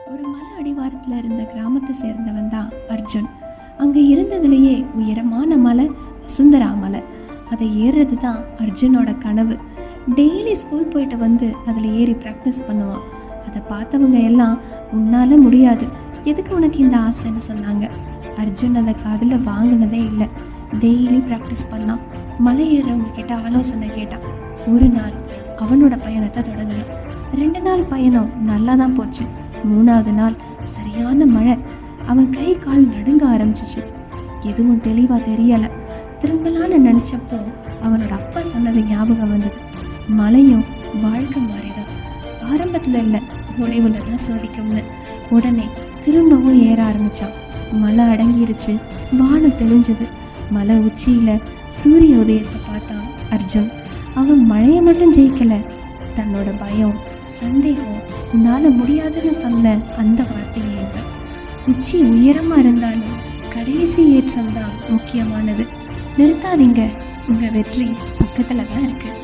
ஒரு மலை அடிவாரத்தில் இருந்த கிராமத்தை சேர்ந்தவன் தான் அர்ஜுன். அங்கே இருந்ததுலேயே உயரமான மலை வசுந்தரா மலை. அதை ஏறுறது தான் அர்ஜுனோட கனவு. டெய்லி ஸ்கூல் போயிட்டு வந்து அதில் ஏறி ப்ராக்டிஸ் பண்ணுவான். அதை பார்த்தவங்க எல்லாம் உன்னால் முடியாது, எதுக்கு உனக்கு இந்த ஆசைன்னு சொன்னாங்க. அர்ஜுன் அதை காதில் வாங்கினதே இல்லை. டெய்லி ப்ராக்டிஸ் பண்ணான். மலை ஏறுறவங்க கிட்ட ஆலோசனை கேட்டான். ஒரு நாள் அவனோட பயணத்தை தொடங்கினான். 2 நாள் பயணம் நல்லா தான் போச்சு. 3ஆவது நாள் சரியான மழை. அவன் கை கால் நடுங்க ஆரம்பிச்சிச்சு. எதுவும் தெளிவாக தெரியலை. திரும்பலான்னு நினச்சப்போ அவனோட அப்பா சொன்னது ஞாபகம் வந்தது. மழையும் வாழ்க்கை மாறிதான், ஆரம்பத்தில் இல்லை முடிவில் தான் சோதிக்கும்னு. உடனே திரும்பவும் ஏற ஆரம்பித்தான். மழை அடங்கிருச்சு, வானம் தெளிஞ்சது. மலை உச்சியில் சூரிய உதயத்தை பார்த்தான் அர்ஜுன். அவன் மழையை மட்டும் ஜெயிக்கலை, தன்னோட பயம், சந்தேகம், உன்னால் முடியாதுன்னு சொன்ன அந்த வார்த்தையை. உச்சி உயரமாக இருந்தாலும் கடைசி ஏற்றம் தான் முக்கியமானது. நிறுத்தாதீங்க, உங்கள் வெற்றி பக்கத்தில் தான் இருக்குது.